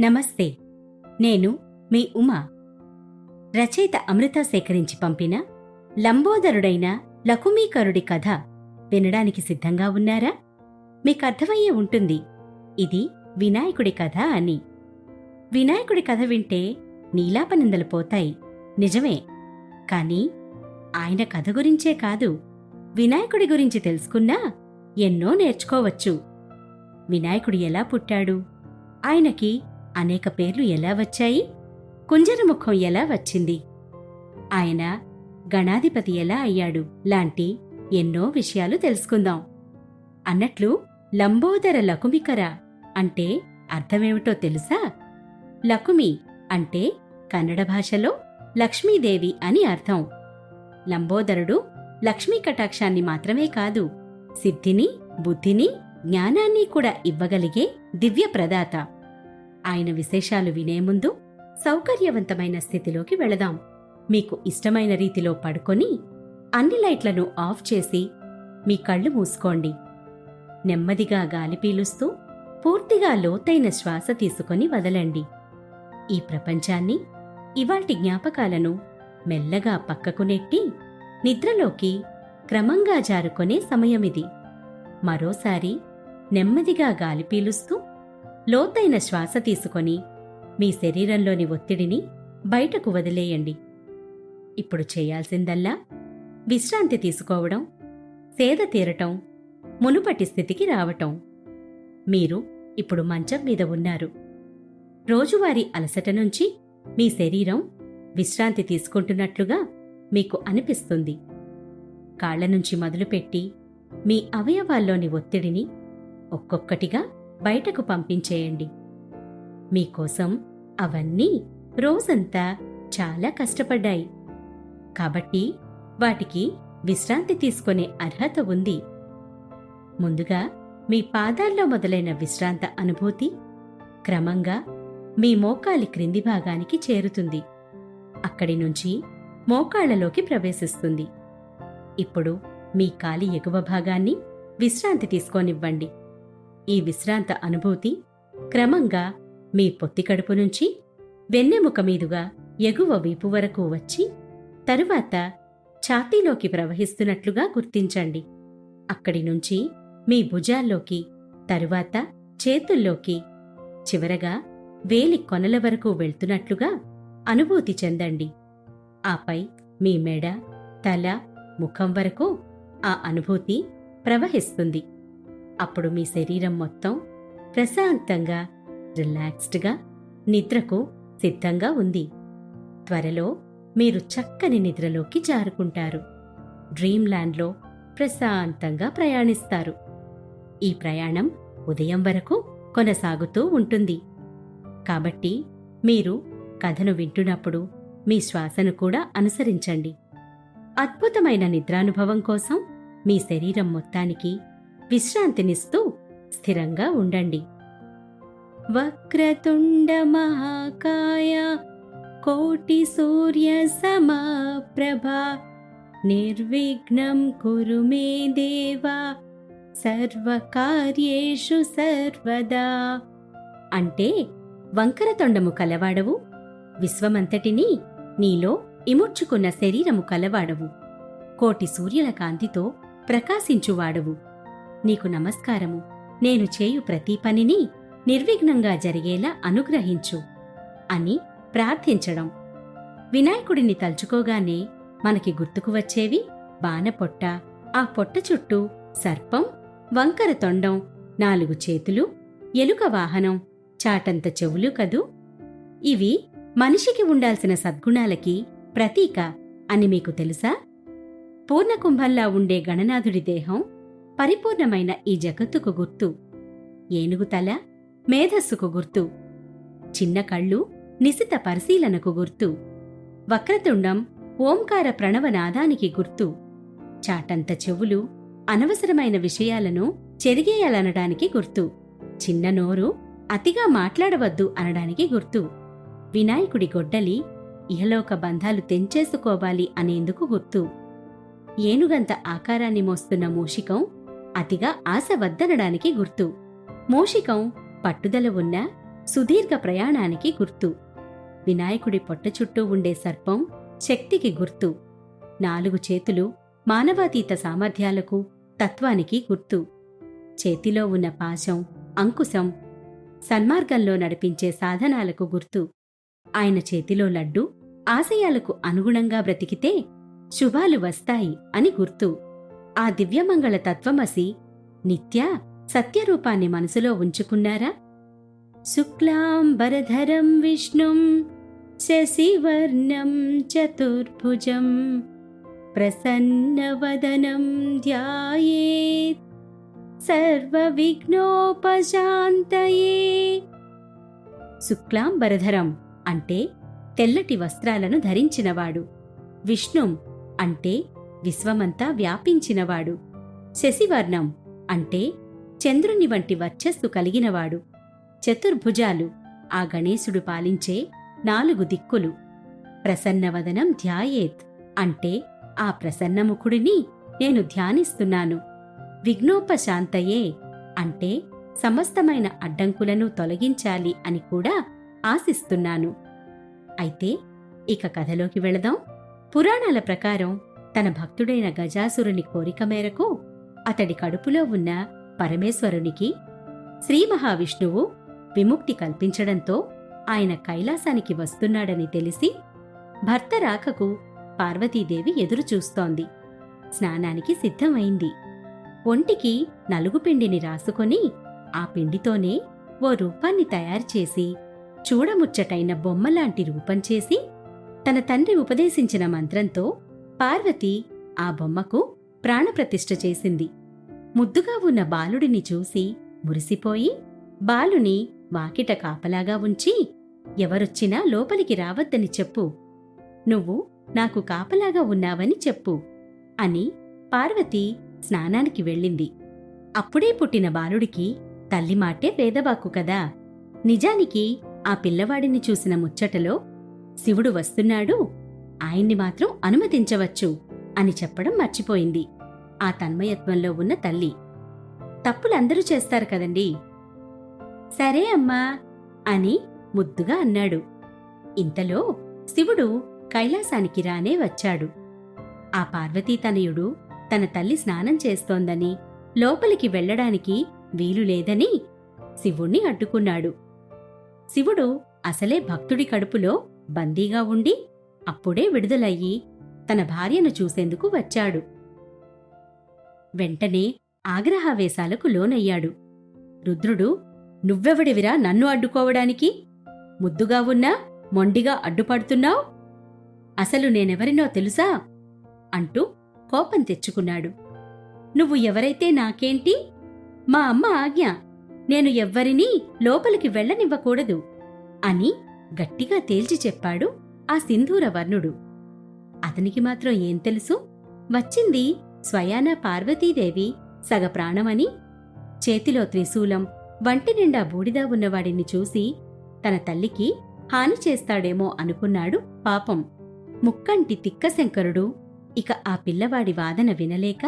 నమస్తే. నేను మీ ఉమా. రచయిత అమృత సేకరించి పంపిన లంబోదరుడైన లకుమీకరుడి కథ వినడానికి సిద్ధంగా ఉన్నారా? మీకర్థమయ్యే ఉంటుంది ఇది వినాయకుడి కథ అని. వినాయకుడి కథ వింటే నీలాపనిందలు పోతాయి, నిజమే. కాని ఆయన కథ గురించే కాదు, వినాయకుడి గురించి తెలుసుకున్నా ఎన్నో నేర్చుకోవచ్చు. వినాయకుడు ఎలా పుట్టాడు, ఆయనకి అనేక పేర్లు ఎలా వచ్చాయి, కుంజరముఖం ఎలా వచ్చింది, ఆయన గణాధిపతి ఎలా అయ్యాడు లాంటి ఎన్నో విషయాలు తెలుసుకుందాం. అన్నట్లు లంబోదర లకుమికర అంటే అర్థమేమిటో తెలుసా? లకుమి అంటే కన్నడ భాషలో లక్ష్మీదేవి అని అర్థం. లంబోదరుడు లక్ష్మీ కటాక్షాన్ని మాత్రమే కాదు, సిద్ధిని, బుద్ధిని, జ్ఞానాన్ని కూడా ఇవ్వగలిగే దివ్య ప్రదాత. ఆయన విశేషాలు వినే ముందు సౌకర్యవంతమైన స్థితిలోకి వెళదాం. మీకు ఇష్టమైన రీతిలో పడుకొని అన్ని లైట్లను ఆఫ్ చేసి మీ కళ్ళు మూసుకోండి. నెమ్మదిగా గాలి పీలుస్తూ పూర్తిగా లోతైన శ్వాస తీసుకొని వదలండి. ఈ ప్రపంచాన్ని, ఇవాల్టి జ్ఞాపకాలను మెల్లగా పక్కకు నెట్టి నిద్రలోకి క్రమంగా జారుకొనే సమయమిది. మరోసారి నెమ్మదిగా గాలి పీలుస్తూ లోతైన శ్వాస తీసుకొని మీ శరీరంలోని ఒత్తిడిని బయటకు వదిలేయండి. ఇప్పుడు చేయాల్సిందల్లా విశ్రాంతి తీసుకోవడం, సేద తీరటం, మునుపటి స్థితికి రావటం. మీరు ఇప్పుడు మంచం మీద ఉన్నారు. రోజువారీ అలసట నుంచి మీ శరీరం విశ్రాంతి తీసుకుంటున్నట్లుగా మీకు అనిపిస్తుంది. కాళ్ల నుంచి మొదలుపెట్టి మీ అవయవాల్లోని ఒత్తిడిని ఒక్కొక్కటిగా బయటకు పంపించేయండి. మీకోసం అవన్నీ రోజంతా చాలా కష్టపడ్డాయి, కాబట్టి వాటికి విశ్రాంతి తీసుకునే అర్హత ఉంది. ముందుగా మీ పాదాల్లో మొదలైన విశ్రాంత అనుభూతి క్రమంగా మీ మోకాలి క్రింది భాగానికి చేరుతుంది. అక్కడి నుంచి మోకాళ్లలోకి ప్రవేశిస్తుంది. ఇప్పుడు మీ కాలి ఎగువ భాగాన్ని విశ్రాంతి తీసుకోనివ్వండి. ఈ విశ్రాంత అనుభూతి క్రమంగా మీ పొత్తికడుపు నుంచి వెన్నెముక మీదుగా ఎగువ వీపు వరకు వచ్చి తరువాత ఛాతీలోకి ప్రవహిస్తున్నట్లుగా గుర్తించండి. అక్కడి నుంచి మీ భుజాల్లోకి, తరువాత చేతుల్లోకి, చివరగా వేలి కొనల వరకు వెళ్తున్నట్లుగా అనుభూతి చెందండి. ఆపై మీ మెడ, తల, ముఖం వరకు ఆ అనుభూతి ప్రవహిస్తుంది. అప్పుడు మీ శరీరం మొత్తం ప్రశాంతంగా, రిలాక్స్డ్గా నిద్రకు సిద్ధంగా ఉంది. త్వరలో మీరు చక్కని నిద్రలోకి జారుకుంటారు. డ్రీమ్ ల్యాండ్లో ప్రశాంతంగా ప్రయాణిస్తారు. ఈ ప్రయాణం ఉదయం వరకు కొనసాగుతూ ఉంటుంది. కాబట్టి మీరు కథను వింటున్నప్పుడు మీ శ్వాసను కూడా అనుసరించండి. అద్భుతమైన నిద్రానుభవం కోసం మీ శరీరం మొత్తానికి విశ్రాంతినిస్తూ స్థిరంగా ఉండండి. వక్రతుండ మహాకాయ కోటి సూర్య సమప్రభా నిర్విఘ్నం కురు మే దేవా సర్వకార్యేషు సర్వదా. అంటే వంకరతొండము కలవాడవు, విశ్వమంతటినీ నీలో ఇముడ్చుకున్న శరీరము కలవాడవు, కోటి సూర్యుల కాంతితో ప్రకాశించువాడవు. నీకు నమస్కారము. నేను చేయు ప్రతి పనిని నిర్విఘ్నంగా జరిగేలా అనుగ్రహించు అని ప్రార్థించడం. వినాయకుడిని తలుచుకోగానే మనకి గుర్తుకు వచ్చేవి బాణపొట్ట, ఆ పొట్ట చుట్టూ సర్పం, వంకర తొండం, 4 చేతులు, ఎలుక వాహనం, చాటంత చెవులు కదూ. ఇవి మనిషికి ఉండాల్సిన సద్గుణాలకి ప్రతీక అని మీకు తెలుసా? పూర్ణకుంభంలా ఉండే గణనాథుడి దేహం పరిపూర్ణమైన ఈ జగత్తుకు గుర్తు. ఏనుగు తల మేధస్సుకు గుర్తు. చిన్న కళ్ళు నిశిత పరిశీలనకు గుర్తు. వక్రతుండం ఓంకార ప్రణవనాదానికి గుర్తు. చాటంత చెవులు అనవసరమైన విషయాలను చెరిగేయాలనడానికి గుర్తు. చిన్న నోరు అతిగా మాట్లాడవద్దు అనడానికి గుర్తు. వినాయకుడి గొడ్డలి ఇహలోక బంధాలు తెంచేసుకోవాలి అనేందుకు గుర్తు. ఏనుగంత ఆకారాన్ని మోస్తున్న మూషికం అతిగా ఆశ వద్దనడానికి గుర్తు. మూషికం పట్టుదల ఉన్నా సుదీర్ఘ ప్రయాణానికి గుర్తు. వినాయకుడి పొట్ట చుట్టూ ఉండే సర్పం శక్తికి గుర్తు. 4 చేతులు మానవాతీత సామర్థ్యాలకు, తత్వానికి గుర్తు. చేతిలో ఉన్న పాశం, అంకుశం సన్మార్గంలో నడిపించే సాధనాలకు గుర్తు. ఆయన చేతిలో లడ్డు ఆశయాలకు అనుగుణంగా బ్రతికితే శుభాలు వస్తాయి అని గుర్తు. ఆ దివ్యమంగళ తత్వమసి నిత్య సత్యరూపాన్ని మనసులో ఉంచుకున్నారా? శుక్లాంబరధరం విష్ణుం శశివర్ణం చతుర్భుజం ప్రసన్నవదనం ధ్యాయేత్ సర్వవిఘ్నోపశాంతయే. శుక్లాంబరధరం అంటే తెల్లటి వస్త్రాలను ధరించినవాడు. విష్ణుం అంటే విశ్వమంతా వ్యాపించినవాడు. శశివర్ణం అంటే చంద్రుని వంటి వర్చస్సు కలిగినవాడు. చతుర్భుజాలు ఆ గణేశుడు పాలించే 4 దిక్కులు. ప్రసన్నవదనం ధ్యాయేత్ అంటే ఆ ప్రసన్నముఖుడిని నేను ధ్యానిస్తున్నాను. విఘ్నోపశాంతయే అంటే సమస్తమైన అడ్డంకులను తొలగించాలి అని కూడా ఆశిస్తున్నాను. అయితే ఇక కథలోకి వెళదాం. పురాణాల ప్రకారం తన భక్తుడైన గజాసురుని కోరిక మేరకు అతడి కడుపులో ఉన్న పరమేశ్వరునికి శ్రీ మహావిష్ణువు విముక్తి కల్పించడంతో ఆయన కైలాసానికి వస్తున్నాడని తెలిసి భర్త రాకకు పార్వతీదేవి ఎదురుచూస్తోంది. స్నానానికి సిద్ధమైంది. ఒంటికి నలుగుపిండిని రాసుకొని ఆ పిండితోనే ఓ రూపాన్ని తయారుచేసి చూడముచ్చటైన బొమ్మలాంటి రూపం చేసి తన తండ్రి ఉపదేశించిన మంత్రంతో పార్వతి ఆ బొమ్మకు ప్రాణప్రతిష్ఠ చేసింది. ముద్దుగా ఉన్న బాలుడిని చూసి మురిసిపోయి బాలుని వాకిట కాపలాగా ఉంచి, ఎవరొచ్చినా లోపలికి రావద్దని చెప్పు, నువ్వు నాకు కాపలాగా ఉన్నావని చెప్పు అని పార్వతి స్నానానికి వెళ్ళింది. అప్పుడే పుట్టిన బాలుడికి తల్లి మాటే వేదవాక్కు కదా. నిజానికి ఆ పిల్లవాడిని చూసిన ముచ్చటలో శివుడు వస్తున్నాడు, ఆయన్ని మాత్రం అనుమతించవచ్చు అని చెప్పడం మర్చిపోయింది ఆ తన్మయత్వంలో ఉన్న తల్లి. తప్పులందరూ చేస్తారు కదండి. సరే అమ్మా అని ముద్దుగా అన్నాడు. ఇంతలో శివుడు కైలాసానికి రానే వచ్చాడు. ఆ పార్వతీతనయుడు తన తల్లి స్నానం చేస్తోందని, లోపలికి వెళ్లడానికి వీలులేదని శివుణ్ణి అడ్డుకున్నాడు. శివుడు అసలే భక్తుడి కడుపులో బందీగా ఉండి అప్పుడే విడుదలయ్యి తన భార్యను చూసేందుకు వచ్చాడు. వెంటనే ఆగ్రహావేశాలకు లోనయ్యాడు. రుద్రుడు, నువ్వెవడివిరా నన్ను అడ్డుకోవడానికి? ముద్దుగా ఉన్నా మొండిగా అడ్డుపడుతున్నావు? అసలు నేనెవరినో తెలుసా అంటూ కోపం తెచ్చుకున్నాడు. నువ్వు ఎవరైతే నాకేంటి? మా అమ్మ ఆజ్ఞ, నేను ఎవ్వరినీ లోపలికి వెళ్లనివ్వకూడదు అని గట్టిగా తేల్చి చెప్పాడు ఆ సింధూరవర్ణుడు. అతనికి మాత్రం ఏం తెలుసు, వచ్చింది స్వయాన పార్వతీదేవి సగప్రాణమని. చేతిలో త్రిశూలం, వంటి నిండా బూడిదా ఉన్నవాడిని చూసి తన తల్లికి హాని చేస్తాడేమో అనుకున్నాడు పాపం. ముక్కంటి తిక్కశంకరుడు ఇక ఆ పిల్లవాడి వాదన వినలేక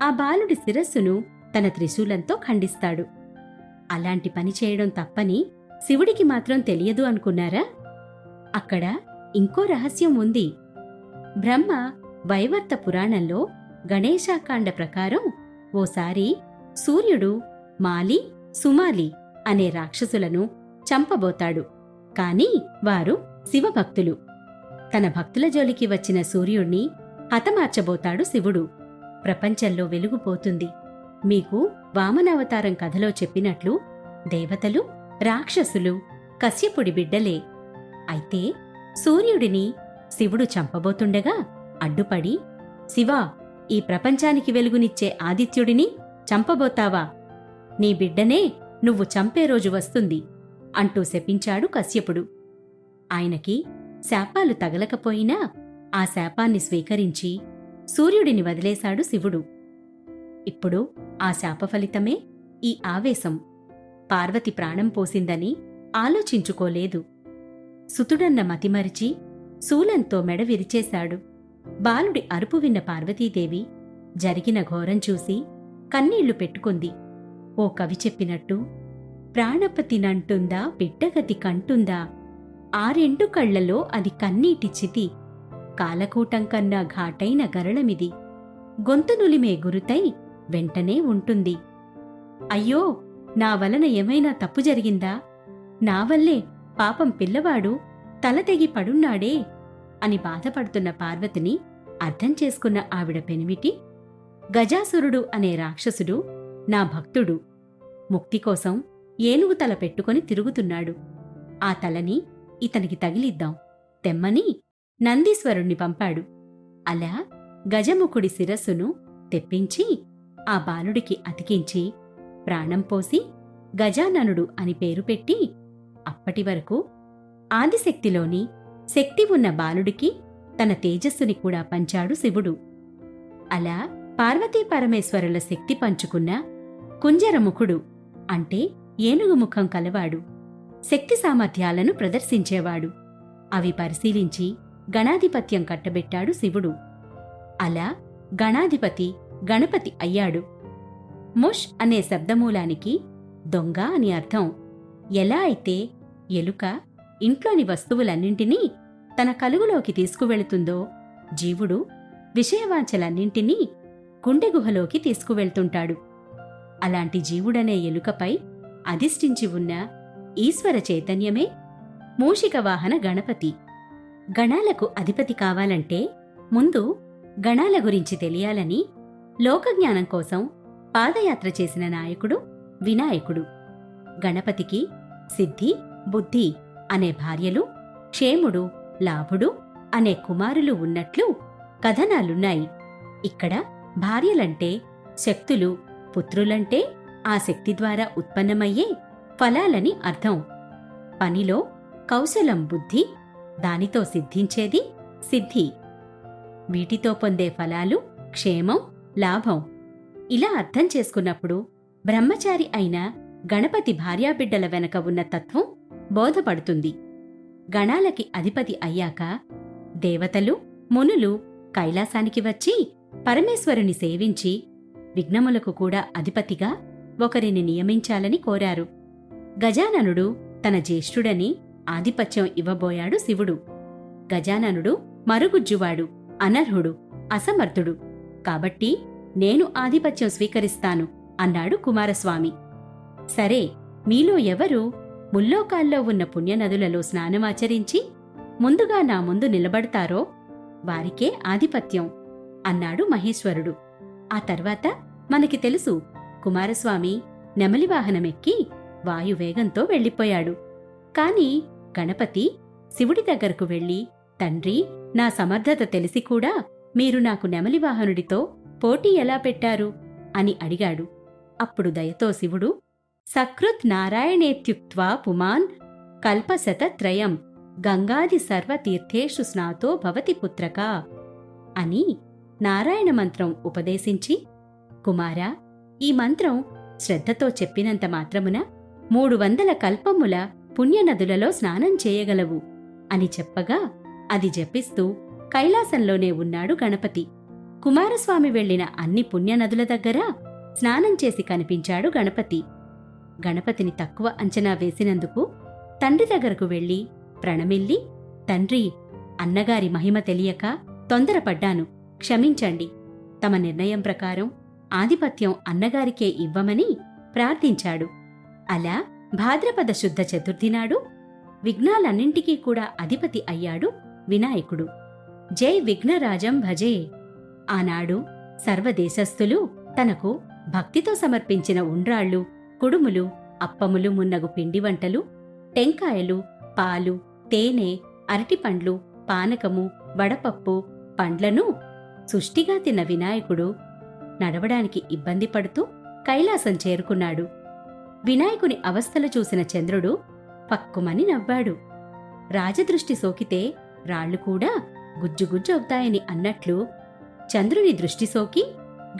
ఆ బాలుడి శిరస్సును తన త్రిశూలంతో ఖండిస్తాడు. అలాంటి పని చేయడం తప్పని శివుడికి మాత్రం తెలియదు అనుకున్నారా? అక్కడ ఇంకో రహస్యం ఉంది. బ్రహ్మ వైవర్త పురాణంలో గణేశాకాండ ప్రకారం ఓసారి సూర్యుడు మాలి, సుమాలి అనే రాక్షసులను చంపబోతాడు. కాని వారు శివభక్తులు. తన భక్తుల జోలికి వచ్చిన సూర్యుణ్ణి హతమార్చబోతాడు శివుడు. ప్రపంచంలో వెలుగుపోతుంది. మీకు వామనావతారం కథలో చెప్పినట్లు దేవతలు, రాక్షసులు కశ్యపుడి బిడ్డలే. అయితే సూర్యుడిని శివుడు చంపబోతుండగా అడ్డుపడి, శివా, ఈ ప్రపంచానికి వెలుగునిచ్చే ఆదిత్యుడిని చంపబోతావా? నీ బిడ్డనే నువ్వు చంపే రోజు వస్తుంది అంటూ శపించాడు కశ్యపుడు. ఆయనకి శాపాలు తగలకపోయినా ఆ శాపాన్ని స్వీకరించి సూర్యుడిని వదిలేశాడు శివుడు. ఇప్పుడు ఆ శాప ఫలితమే ఈ ఆవేశం. పార్వతి ప్రాణం పోసిందని ఆలోచించుకోలేదు. సుతుడన్న మతిమరిచి శూలంతో మెడ విరిచేశాడు. బాలుడి అరుపు విన్న పార్వతీదేవి జరిగిన ఘోరం చూసి కన్నీళ్లు పెట్టుకుంది. ఓ కవి చెప్పినట్టు, ప్రాణపతినంటుందా పిట్టగతి కంటుందా, ఆరెండు కళ్లలో అది కన్నీటి చితి, కాలకూటం కన్నా ఘాటైన గరళమిది, గొంతు నులిమే గురుతై వెంటనే ఉంటుంది. అయ్యో, నా వలన ఏమైనా తప్పు జరిగిందా? నా వల్లే పాపం పిల్లవాడు తల తెగి పడున్నాడే అని బాధపడుతున్న పార్వతిని అర్థం చేసుకున్న ఆవిడ పెనిమిటి, గజాసురుడు అనే రాక్షసుడు నా భక్తుడు. ముక్తి కోసం ఏనుగు తల పెట్టుకొని తిరుగుతున్నాడు. ఆ తలని ఇతనికి తగిలిద్దాం తెమ్మని నందీశ్వరుణ్ణి పంపాడు. అలా గజముఖుడి శిరస్సును తెప్పించి ఆ బాలుడికి అతికించి ప్రాణం పోసి గజాననుడు అని పేరు పెట్టి, అప్పటివరకు ఆదిశక్తిలోని శక్తి ఉన్న బాలుడికి తన తేజస్సుని కూడా పంచాడు శివుడు. అలా పార్వతీ పరమేశ్వరుల శక్తి పంచుకున్న కుంజరముఖుడు అంటే ఏనుగు ముఖం కలవాడు శక్తి సామర్థ్యాలను ప్రదర్శించేవాడు. అవి పరిశీలించి గణాధిపత్యం కట్టబెట్టాడు శివుడు. అలా గణాధిపతి గణపతి అయ్యాడు. ముష్ అనే శబ్దమూలానికి దొంగ అని అర్థం. ఎలా అయితే ఎలుక ఇంట్లోని వస్తువులన్నింటినీ తన కలుగులోకి తీసుకువెళుతుందో, జీవుడు విషయవాంఛలన్నింటినీ గుండెగుహలోకి తీసుకువెళ్తుంటాడు. అలాంటి జీవుడనే ఎలుకపై అధిష్ఠించి ఉన్న ఈశ్వర చైతన్యమే మూషిక వాహన గణపతి. గణాలకు అధిపతి కావాలంటే ముందు గణాల గురించి తెలియాలని లోకజ్ఞానం కోసం పాదయాత్ర చేసిన నాయకుడు వినాయకుడు. గణపతికి సిద్ధి, బుద్ధి అనే భార్యలు, క్షేముడు, లాభుడు అనే కుమారులు ఉన్నట్లు కథనాలున్నాయి. ఇక్కడ భార్యలంటే శక్తులు, పుత్రులంటే ఆ శక్తి ద్వారా ఉత్పన్నమయ్యే ఫలాలని అర్థం. పనిలో కౌశలం బుద్ధి, దానితో సిద్ధించేది సిద్ధి. వీటితో పొందే ఫలాలు క్షేమం, లాభం. ఇలా అర్థం చేసుకున్నప్పుడు బ్రహ్మచారి అయిన గణపతి భార్యాబిడ్డల వెనక ఉన్న తత్వం బోధపడుతుంది. గణాలకి అధిపతి అయ్యాక దేవతలు, మునులు కైలాసానికి వచ్చి పరమేశ్వరుని సేవించి విఘ్నములకు కూడా అధిపతిగా ఒకరిని నియమించాలని కోరారు. గజాననుడు తన జ్యేష్ఠుడని ఆధిపత్యం ఇవ్వబోయాడు శివుడు. గజాననుడు మరుగుజ్జువాడు, అనర్హుడు, అసమర్థుడు. కాబట్టి నేను ఆధిపత్యం స్వీకరిస్తాను అన్నాడు కుమారస్వామి. సరే, మీలో ఎవరు ముల్లోకాల్లో ఉన్న పుణ్యనదులలో స్నానమాచరించి ముందుగా నా ముందు నిలబడతారో వారికే ఆధిపత్యం అన్నాడు మహేశ్వరుడు. ఆ తర్వాత మనకి తెలుసు, కుమారస్వామి నెమలివాహనమెక్కి వాయువేగంతో వెళ్ళిపోయాడు. కాని గణపతి శివుడి దగ్గరకు వెళ్ళి, తండ్రి, నా సమర్థత తెలిసి కూడా మీరు నాకు నెమలివాహనుడితో పోటీ ఎలా పెట్టారు అని అడిగాడు. అప్పుడు దయతో శివుడు, సకృత్ నారాయణేత్యుక్త్వా పుమాన్ కల్పశతత్రయం గంగాది సర్వతీర్థేషు స్నాతో భవతి పుత్రకా అని నారాయణ మంత్రం ఉపదేశించి, కుమారా, ఈ మంత్రం శ్రద్ధతో చెప్పినంత మాత్రమున 300 కల్పముల పుణ్యనదులలో స్నానం చేయగలవు అని చెప్పగా అది జపిస్తూ కైలాసంలోనే ఉన్నాడు గణపతి. కుమారస్వామి వెళ్లిన అన్ని పుణ్యనదుల దగ్గర స్నానం చేసి కనిపించాడు గణపతి. గణపతిని తక్కువ అంచనా వేసినందుకు తండ్రి దగ్గరకు వెళ్లి ప్రణమిల్లి, తండ్రి, అన్నగారి మహిమ తెలియక తొందరపడ్డాను, క్షమించండి. తమ నిర్ణయం ప్రకారం ఆధిపత్యం అన్నగారికే ఇవ్వమని ప్రార్థించాడు. అలా భాద్రపద శుద్ధ చతుర్థి నాడు విఘ్నాలన్నింటికీ కూడా అధిపతి అయ్యాడు వినాయకుడు. జై విఘ్నరాజం భజే. ఆనాడు సర్వదేశస్థులు తనకు భక్తితో సమర్పించిన ఉండ్రాళ్ళు, కుడుములు, అప్పములు మున్నగు పిండి వంటలు, టెంకాయలు, పాలు, తేనె, అరటిపండ్లు, పానకము, వడపప్పు, పండ్లను సుష్టిగా తిన్న వినాయకుడు నడవడానికి ఇబ్బంది పడుతూ కైలాసం చేరుకున్నాడు. వినాయకుని అవస్థలు చూసిన చంద్రుడు పక్కుమని నవ్వాడు. రాజదృష్టి సోకితే రాళ్లు కూడా గుజ్జుగుజ్జు అవుతాయని అన్నట్లు చంద్రుని దృష్టి సోకి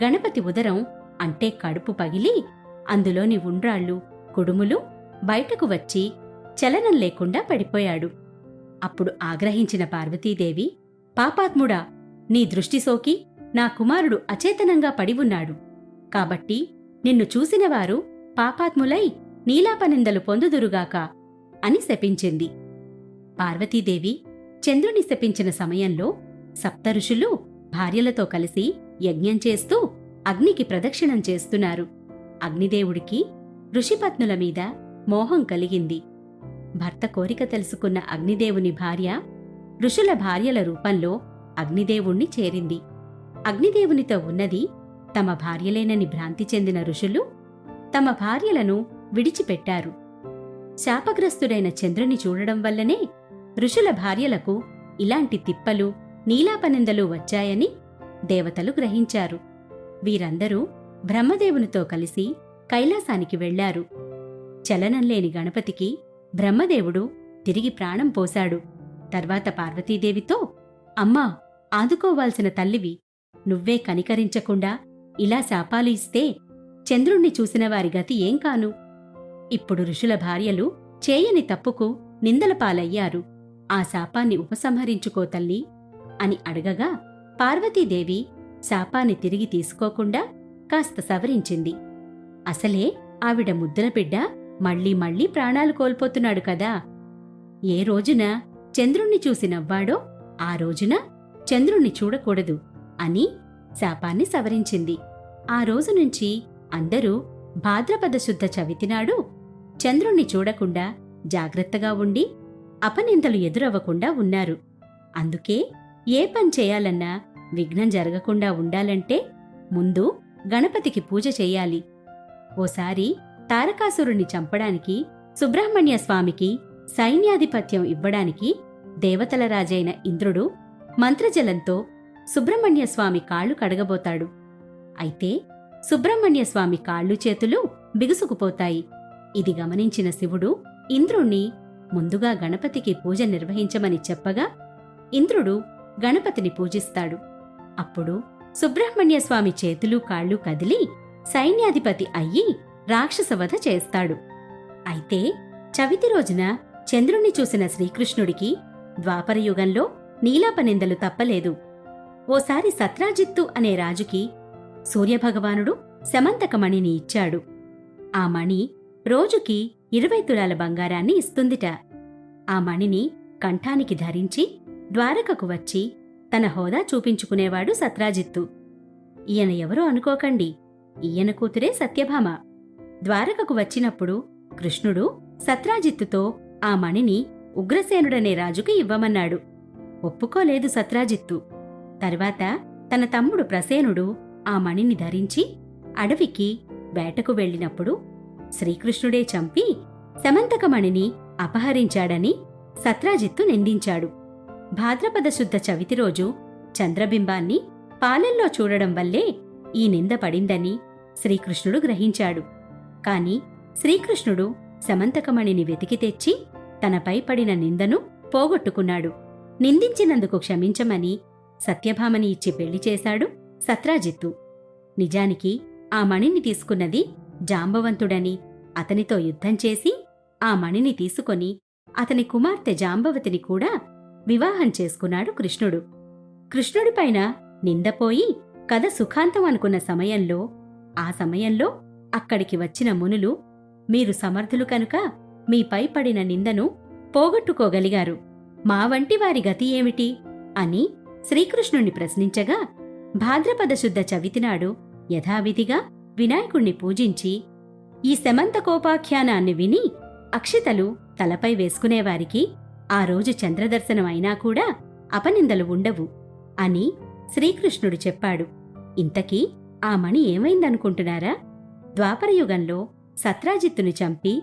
గణపతి ఉదరం అంటే కడుపు పగిలి అందులోని ఉండ్రాళ్ళు, కుడుములు బయటకు వచ్చి చలనం లేకుండా పడిపోయాడు. అప్పుడు ఆగ్రహించిన పార్వతీదేవి, పాపాత్ముడా, నీ దృష్టి సోకి నా కుమారుడు అచేతనంగా పడి ఉన్నాడు. కాబట్టి నిన్ను చూసినవారు పాపాత్ములై నీలాపనిందలు పొందుదురుగాక అని శపించింది. పార్వతీదేవి చంద్రుని శపించిన సమయంలో సప్తఋషులు భార్యలతో కలిసి యజ్ఞం చేస్తూ అగ్నికి ప్రదక్షిణం చేస్తున్నారు. అగ్నిదేవుడికి ఋషిపత్నుల మీద మోహం కలిగింది. భర్త కోరిక తెలుసుకున్న అగ్నిదేవుని భార్య ఋషుల భార్యల రూపంలో అగ్నిదేవుణ్ణి చేరింది. అగ్నిదేవునితో ఉన్నది తమ భార్యలేనని భ్రాంతి చెందిన ఋషులు తమ భార్యలను విడిచిపెట్టారు. శాపగ్రస్తుడైన చంద్రుని చూడడం వల్లనే ఋషుల భార్యలకు ఇలాంటి తిప్పలు, నీలాపనిందలు వచ్చాయని దేవతలు గ్రహించారు. వీరందరూ బ్రహ్మదేవునితో కలిసి కైలాసానికి వెళ్లారు. చలనంలేని గణపతికి బ్రహ్మదేవుడు తిరిగి ప్రాణం పోశాడు. తర్వాత పార్వతీదేవితో, అమ్మా, ఆదుకోవాల్సిన తల్లివి, నువ్వే కనికరించకుండా ఇలా శాపాలు ఇస్తే చంద్రుణ్ణి చూసిన వారి గతి ఏం కాను? ఇప్పుడు ఋషుల భార్యలు చేయని తప్పుకు నిందల పాలయ్యారు. ఆ శాపాన్ని ఉపసంహరించుకో తల్లి అని అడగగా పార్వతీదేవి శాపాన్ని తిరిగి తీసుకోకుండా కాస్త సవరించింది. అసలే ఆవిడ ముద్దుల బిడ్డ మళ్లీ మళ్లీ ప్రాణాలు కోల్పోతున్నాడు కదా. ఏ రోజున చంద్రుణ్ణి చూసి నవ్వాడో ఆ రోజున చంద్రుణ్ణి చూడకూడదు అని శాపాన్ని సవరించింది. ఆ రోజు నుంచి అందరూ భాద్రపద శుద్ధ చవితినాడు చంద్రుణ్ణి చూడకుండా జాగ్రత్తగా ఉండి అపనిందలు ఎదురవ్వకుండా ఉన్నారు. అందుకే ఏ పని చేయాలన్నా విఘ్నం జరగకుండా ఉండాలంటే ముందు గణపతికి పూజ చెయ్యాలి. ఓసారి తారకాసురుణ్ణి చంపడానికి సుబ్రహ్మణ్య స్వామికి సైన్యాధిపత్యం ఇవ్వడానికి దేవతల రాజైన ఇంద్రుడు మంత్రజలంతో సుబ్రహ్మణ్య స్వామి కాళ్లు కడగబోతాడు. అయితే సుబ్రహ్మణ్య స్వామి కాళ్ళు చేతులు బిగుసుకుపోతాయి. ఇది గమనించిన శివుడు ఇంద్రుణ్ణి ముందుగా గణపతికి పూజ నిర్వహించమని చెప్పగా ఇంద్రుడు గణపతిని పూజిస్తాడు. అప్పుడు సుబ్రహ్మణ్య స్వామి చేతులు కాళ్ళు కదిలి సైన్యాధిపతి అయ్యి రాక్షసవధ చేస్తాడు. అయితే చవితి రోజున చంద్రుణ్ణి చూసిన శ్రీకృష్ణుడికి ద్వాపరయుగంలో నీలాపనిందలు తప్పలేదు. ఓసారి సత్రాజిత్తు అనే రాజుకి సూర్యభగవానుడు శమంతకమణిని ఇచ్చాడు. ఆ మణి రోజుకి 20 తులాల బంగారాన్ని ఇస్తుందిట. ఆ మణిని కంఠానికి ధరించి ద్వారకకు వచ్చి తన హోదా చూపించుకునేవాడు సత్రాజిత్తు. ఈయన ఎవరో అనుకోకండి, ఈయన కూతురే సత్యభామ. ద్వారకకు వచ్చినప్పుడు కృష్ణుడు సత్రాజిత్తుతో ఆ మణిని ఉగ్రసేనుడనే రాజుకి ఇవ్వమన్నాడు. ఒప్పుకోలేదు సత్రాజిత్తు. తర్వాత తన తమ్ముడు ప్రసేనుడు ఆ మణిని ధరించి అడవికి వేటకు వెళ్ళినప్పుడు శ్రీకృష్ణుడే చంపి శమంతకమణిని అపహరించాడని సత్రాజిత్తు నిందించాడు. భాద్రపద శుద్ధ చవితి రోజు చంద్రబింబాన్ని పాలెల్లో చూడడం వల్లే ఈ నింద పడిందని శ్రీకృష్ణుడు గ్రహించాడు. కాని శ్రీకృష్ణుడు శమంతకమణిని వెతికి తెచ్చి తనపై పడిన నిందను పోగొట్టుకున్నాడు. నిందించినందుకు క్షమించమని సత్యభామని ఇచ్చి పెళ్లి చేశాడు సత్రాజిత్తు. నిజానికి ఆ మణిని తీసుకున్నది జాంబవంతుడని, అతనితో యుద్ధం చేసి ఆ మణిని తీసుకొని అతని కుమార్తె జాంబవతిని కూడా వివాహం చేసుకున్నాడు కృష్ణుడు. కృష్ణుడిపైన నిందపోయి కథ సుఖాంతం అనుకున్న సమయంలో ఆ సమయంలో అక్కడికి వచ్చిన మునులు, మీరు సమర్థులు కనుక మీపై పడిన నిందను పోగొట్టుకోగలిగారు, మా వంటి వారి గతి ఏమిటి అని శ్రీకృష్ణుణ్ణి ప్రశ్నించగా భాద్రపద శుద్ధ చవితినాడు యథావిధిగా వినాయకుణ్ణి పూజించి ఈ శమంతకోపాఖ్యానాన్ని విని అక్షితలు తలపై వేసుకునేవారికి ఆ రోజు చంద్రదర్శనం అయినా కూడా అపనిందలు ఉండవు అని శ్రీకృష్ణుడు చెప్పాడు. ఇంతకీ ఆ మణి ఏమైందనుకుంటున్నారా? ద్వాపరయుగంలో సత్రాజిత్తుని చంపి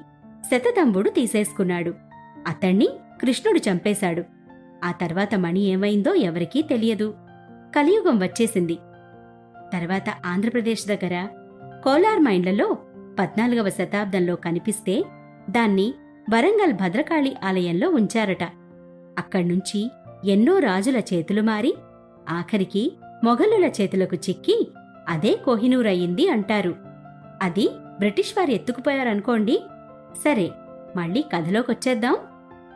శతదంబుడు తీసేసుకున్నాడు. అతణ్ణి కృష్ణుడు చంపేశాడు. ఆ తర్వాత మణి ఏమైందో ఎవరికీ తెలియదు. కలియుగం వచ్చేసింది. తర్వాత ఆంధ్రప్రదేశ్ దగ్గర కోలార్ మైండ్లలో 14వ శతాబ్దంలో కనిపిస్తే దాన్ని వరంగల్ భద్రకాళి ఆలయంలో ఉంచారట. అక్కడ్నుంచి ఎన్నో రాజుల చేతులు మారి ఆఖరికి మొఘలుల చేతులకు చిక్కి అదే కోహినూర్ అయింది అంటారు. అది బ్రిటిష్ వారు ఎత్తుకుపోయారనుకోండి. సరే, మళ్ళీ కథలోకొచ్చేద్దాం.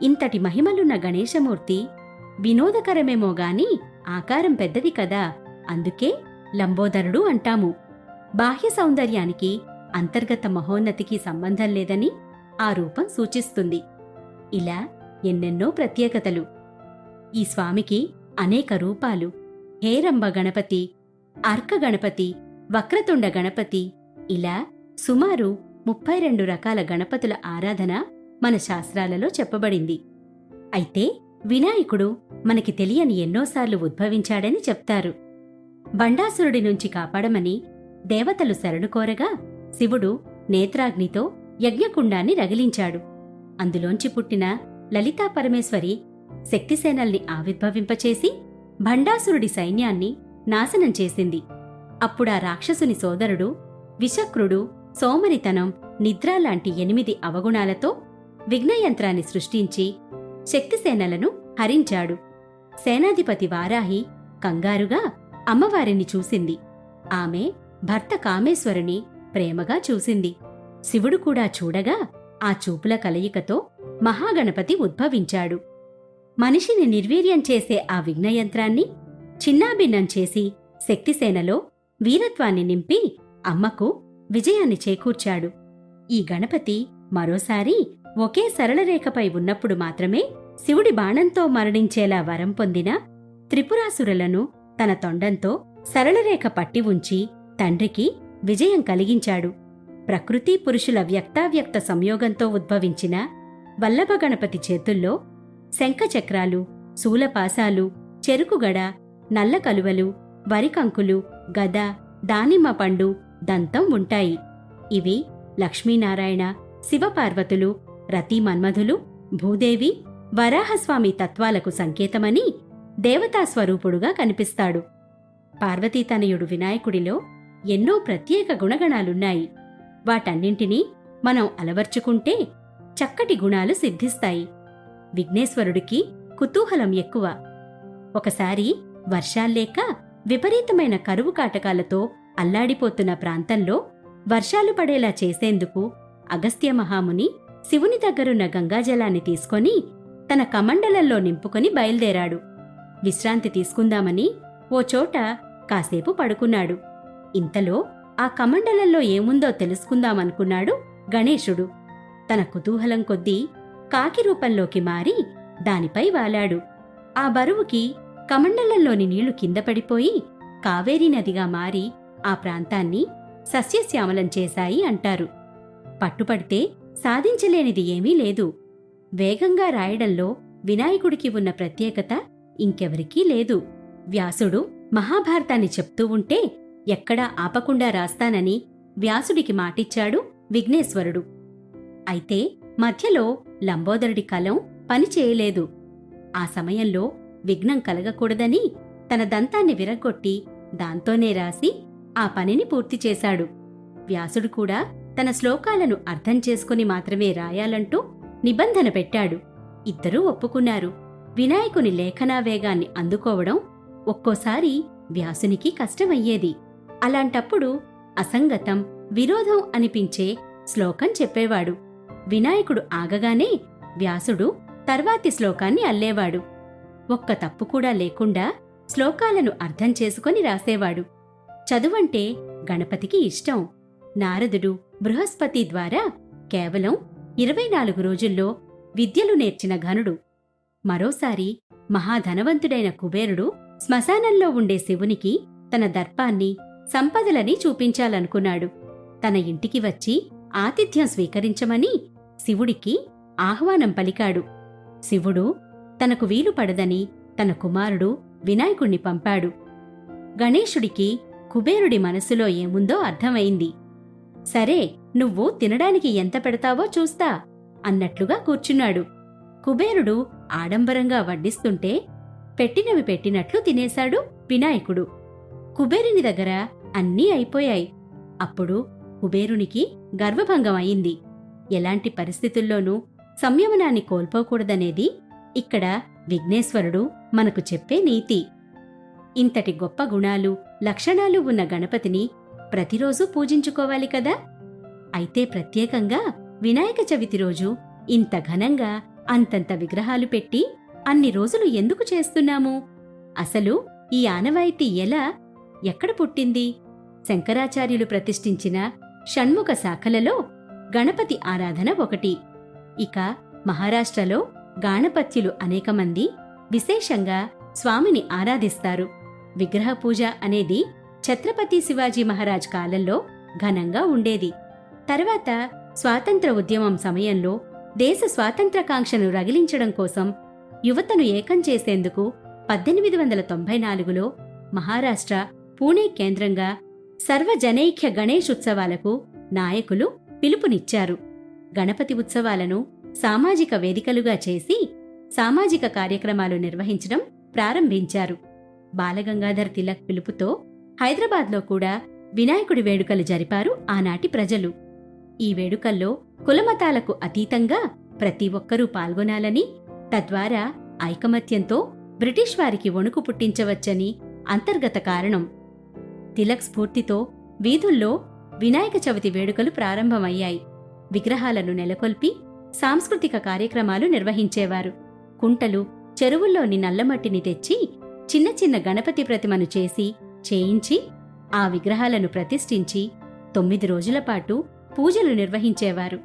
ఇంతటి మహిమలున్న గణేశమూర్తి వినోదకరమేమో గాని ఆకారం పెద్దది కదా, అందుకే లంబోదరుడు అంటాము. బాహ్య సౌందర్యానికి అంతర్గత మహోన్నతికి సంబంధం లేదని ఆ రూపం సూచిస్తుంది. ఇలా ఎన్నెన్నో ప్రత్యేకతలు. ఈ స్వామికి అనేక రూపాలు. హేరంబ గణపతి, అర్క గణపతి, వక్రతుండ గణపతి, ఇలా సుమారు 32 రకాల గణపతుల ఆరాధన మన శాస్త్రాలలో చెప్పబడింది. అయితే వినాయకుడు మనకి తెలియని ఎన్నోసార్లు ఉద్భవించాడని చెప్తారు. బండాసురుడి నుంచి కాపాడమని దేవతలు శరణు కోరగా శివుడు నేత్రాగ్నితో యజ్ఞకుండాన్ని రగిలించాడు. అందులోంచి పుట్టిన లలితా పరమేశ్వరి శక్తిసేనల్ని ఆవిర్భవింపచేసి భండాసురుడి సైన్యాన్ని నాశనం చేసింది. అప్పుడా రాక్షసుని సోదరుడు విషక్రుడు సోమరితనం, నిద్ర లాంటి 8 అవగుణాలతో విఘ్నయంత్రాన్ని సృష్టించి శక్తిసేనలను హరించాడు. సేనాధిపతి వారాహి కంగారుగా అమ్మవారిని చూసింది. ఆమె భర్త కామేశ్వరుని ప్రేమగా చూసింది. శివుడు కూడా చూడగా ఆ చూపుల కలయికతో మహాగణపతి ఉద్భవించాడు. మనిషిని నిర్వీర్యం చేసే ఆ విఘ్నయంత్రాన్ని చిన్నాభిన్నం చేసి శక్తిసేనలో వీరత్వాన్ని నింపి అమ్మకు విజయాన్ని చేకూర్చాడు. ఈ గణపతి మరోసారి ఒకే సరళరేఖపై ఉన్నప్పుడు మాత్రమే శివుడి బాణంతో మరణించేలా వరం పొందిన త్రిపురాసురులను తన తొండంతో సరళరేఖ పట్టి ఉంచి తండ్రికి విజయం కలిగించాడు. ప్రకృతి పురుషుల వ్యక్తావ్యక్త సంయోగంతో ఉద్భవించిన వల్లభ గణపతి చేతుల్లో శంఖచక్రాలు, శూలపాసాలు, చెరుకుగడ, నల్ల కలువలు, వరికంకులు, గద, దానిమ్మ పండు, దంతం ఉంటాయి. ఇవి లక్ష్మీనారాయణ, శివపార్వతులు, రతిమన్మధులు, భూదేవి, వరాహస్వామి తత్వాలకు సంకేతమని దేవతాస్వరూపుడుగా కనిపిస్తాడు. పార్వతీతనయుడు వినాయకుడిలో ఎన్నో ప్రత్యేక గుణగణాలున్నాయి. వాటన్నింటినీ మనం అలవర్చుకుంటే చక్కటి గుణాలు సిద్ధిస్తాయి. విఘ్నేశ్వరుడికి కుతూహలం ఎక్కువ. ఒకసారి వర్షాల్లేక విపరీతమైన కరువు కాటకాలతో అల్లాడిపోతున్న ప్రాంతంలో వర్షాలు పడేలా చేసేందుకు అగస్త్య మహాముని శివుని దగ్గరున్న గంగాజలాన్ని తీసుకొని తన కమండలంలో నింపుకొని బయల్దేరాడు. విశ్రాంతి తీసుకుందామని ఓ చోట కాసేపు పడుకున్నాడు. ఇంతలో ఆ కమండలంలో ఏముందో తెలుసుకుందామనుకున్నాడు గణేశుడు. తన కుతూహలం కొద్దీ కాకి రూపంలోకి మారి దానిపై వాలాడు. ఆ బరువుకి కమండలంలోని నీళ్లు కింద పడిపోయి కావేరీ నదిగా మారి ఆ ప్రాంతాన్ని సస్యశ్యామలం చేశాయి అంటారు. పట్టుపడితే సాధించలేనిది ఏమీ లేదు. వేగంగా రాయడంలో వినాయకుడికి ఉన్న ప్రత్యేకత ఇంకెవరికీ లేదు. వ్యాసుడు మహాభారతాన్ని చెప్తూ ఉంటే ఎక్కడా ఆపకుండా రాస్తానని వ్యాసుడికి మాటిచ్చాడు విఘ్నేశ్వరుడు. అయితే మధ్యలో లంబోదరుడి కలం పనిచేయలేదు. ఆ సమయంలో విఘ్నం కలగకూడదని తన దంతాన్ని విరగ్గొట్టి దాంతోనే రాసి ఆ పనిని పూర్తి చేశాడు. వ్యాసుడు కూడా తన శ్లోకాలను అర్థం చేసుకుని మాత్రమే రాయాలంటూ నిబంధన పెట్టాడు. ఇద్దరూ ఒప్పుకున్నారు. వినాయకుని లేఖనావేగాన్ని అందుకోవడం ఒక్కోసారి వ్యాసునికి కష్టమయ్యేది. అలాంటప్పుడు అసంగతం, విరోధం అనిపించే శ్లోకం చెప్పేవాడు. వినాయకుడు ఆగగానే వ్యాసుడు తర్వాతి శ్లోకాన్ని అల్లేవాడు. ఒక్క తప్పు కూడా లేకుండా శ్లోకాలను అర్థం చేసుకొని రాసేవాడు. చదువంటే గణపతికి ఇష్టం. నారదుడు బృహస్పతి ద్వారా కేవలం 24 రోజుల్లో విద్యలు నేర్చిన ఘనుడు. మరోసారి మహాధనవంతుడైన కుబేరుడు శ్మశానంలో ఉండే శివునికి తన దర్పాన్ని, సంపదలని చూపించాలనుకున్నాడు. తన ఇంటికి వచ్చి ఆతిథ్యం స్వీకరించమని శివుడికి ఆహ్వానం పలికాడు. శివుడు తనకు వీలు పడదని తన కుమారుడు వినాయకుణ్ణి పంపాడు. గణేశుడికి కుబేరుడి మనసులో ఏముందో అర్థమైంది. సరే, నువ్వు తినడానికి ఎంత పెడతావో చూస్తా అన్నట్లుగా కూర్చున్నాడు. కుబేరుడు ఆడంబరంగా వడ్డిస్తుంటే పెట్టినవి పెట్టినట్లు తినేశాడు వినాయకుడు. కుబేరుని దగ్గర అన్నీ అయిపోయాయి. అప్పుడు కుబేరునికి గర్వభంగం అయింది. ఎలాంటి పరిస్థితుల్లోనూ సంయమనాన్ని కోల్పోకూడదనేది ఇక్కడ విఘ్నేశ్వరుడు మనకు చెప్పే నీతి. ఇంతటి గొప్ప గుణాలు, లక్షణాలు ఉన్న గణపతిని ప్రతిరోజూ పూజించుకోవాలి కదా. అయితే ప్రత్యేకంగా వినాయక చవితి రోజు ఇంత ఘనంగా అంతంత విగ్రహాలు పెట్టి అన్ని రోజులు ఎందుకు చేస్తున్నాము? అసలు ఈ ఆనవాయితీ ఎలా, ఎక్కడ పుట్టింది? శంకరాచార్యులు ప్రతిష్ఠించిన షణ్ముఖ శాఖలలో గణపతి ఆరాధన ఒకటి. ఇక మహారాష్ట్రలో గాణపత్యులు అనేక మంది విశేషంగా స్వామిని ఆరాధిస్తారు. విగ్రహ పూజ అనేది ఛత్రపతి శివాజీ మహారాజ్ కాలంలో ఘనంగా ఉండేది. తర్వాత స్వాతంత్ర ఉద్యమం సమయంలో దేశ స్వాతంత్రకాంక్షను రగిలించడం కోసం యువతను ఏకం చేసేందుకు 1894లో మహారాష్ట్ర పూణే కేంద్రంగా సర్వజనైక్య గణేష్ ఉత్సవాలకు నాయకులు పిలుపునిచ్చారు. గణపతి ఉత్సవాలను సామాజిక వేదికలుగా చేసి సామాజిక కార్యక్రమాలు నిర్వహించడం ప్రారంభించారు. బాలగంగాధర్ తిలక్ పిలుపుతో హైదరాబాద్లో కూడా వినాయకుడి వేడుకలు జరిపారు ఆనాటి ప్రజలు. ఈ వేడుకల్లో కులమతాలకు అతీతంగా ప్రతి ఒక్కరూ పాల్గొనాలని, తద్వారా ఐకమత్యంతో బ్రిటిష్ వారికి వణుకు పుట్టించవచ్చని అంతర్గత కారణం. తిలక్ స్ఫూర్తితో వీధుల్లో వినాయక చవితి వేడుకలు ప్రారంభమయ్యాయి. విగ్రహాలను నెలకొల్పి సాంస్కృతిక కార్యక్రమాలు నిర్వహించేవారు. కుంటలు, చెరువుల్లోని నల్లమట్టిని తెచ్చి చిన్న చిన్న గణపతి ప్రతిమను చేయించి ఆ విగ్రహాలను ప్రతిష్ఠించి 9 రోజుల పాటు పూజలు నిర్వహించేవారు.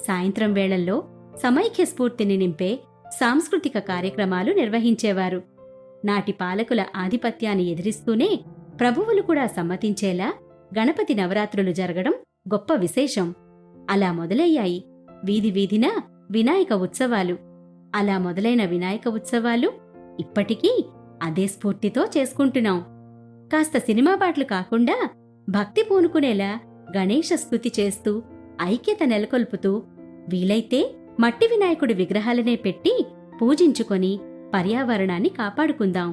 సాయంత్రం వేళల్లో సమైక్య స్ఫూర్తిని నింపే సాంస్కృతిక కార్యక్రమాలు నిర్వహించేవారు. నాటి పాలకుల ఆధిపత్యాన్ని ఎదిరిస్తూనే ప్రభువులు కూడా సమ్మతించేలా గణపతి నవరాత్రులు జరగడం గొప్ప విశేషం. అలా మొదలయ్యాయి వీధి వీధిన వినాయక ఉత్సవాలు. అలా మొదలైన వినాయక ఉత్సవాలు ఇప్పటికీ అదే స్ఫూర్తితో చేసుకుంటున్నాం. కాస్త సినిమా పాటలు కాకుండా భక్తి పూనుకునేలా గణేశ స్తుతి చేస్తూ ఐక్యత నెలకొల్పుతూ వీలైతే మట్టి వినాయకుడి విగ్రహాలనే పెట్టి పూజించుకొని పర్యావరణాన్ని కాపాడుకుందాం.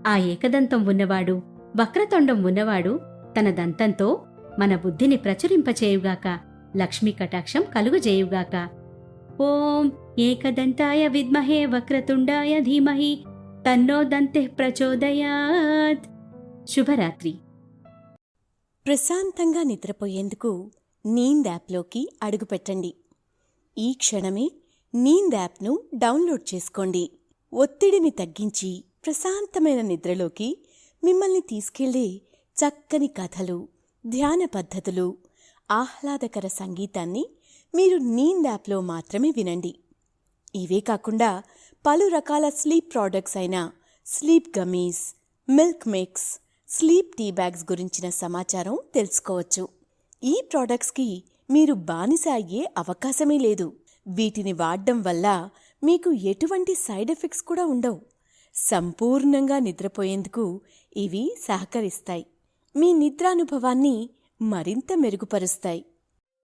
ఆ ఏకదంతం ఉన్నవాడు, వక్రతొండం ఉన్నవాడు తన దంతంతో మన బుద్ధిని ప్రచురింపచేయుగాక, లక్ష్మీ కటాక్షం కలుగజేయుగాక. ఓం ఏకదంతాయ విద్మహే వక్రతుండాయ ధీమహి తన్నో దంతెః ప్రచోదయాత్. శుభరాత్రి. ప్రశాంతంగా నిద్రపోయేందుకు నీంద్ యాప్లోకి అడుగుపెట్టండి. ఈ క్షణమే నీంద్ యాప్ను డౌన్లోడ్ చేసుకోండి. ఒత్తిడిని తగ్గించి ప్రశాంతమైన నిద్రలోకి మిమ్మల్ని తీసుకెళ్లే చక్కని కథలు, ధ్యాన పద్ధతులు, ఆహ్లాదకర సంగీతాన్ని మీరు నీంద్ యాప్లో మాత్రమే వినండి. ఇవే కాకుండా పలు రకాల స్లీప్ ప్రోడక్ట్స్ అయిన sleep gummies, milk mix, sleep tea bags గురించిన సమాచారం తెలుసుకోవచ్చు. ఈ ప్రోడక్ట్స్కి మీరు బానిస అయ్యే అవకాశమే లేదు. వీటిని వాడడం వల్ల మీకు ఎటువంటి సైడ్ ఎఫెక్ట్స్ కూడా ఉండవు. సంపూర్ణంగా నిద్రపోయేందుకు ఇవి సహకరిస్తాయి. మీ నిద్రానుభవాన్ని మరింత మెరుగుపరుస్తాయి.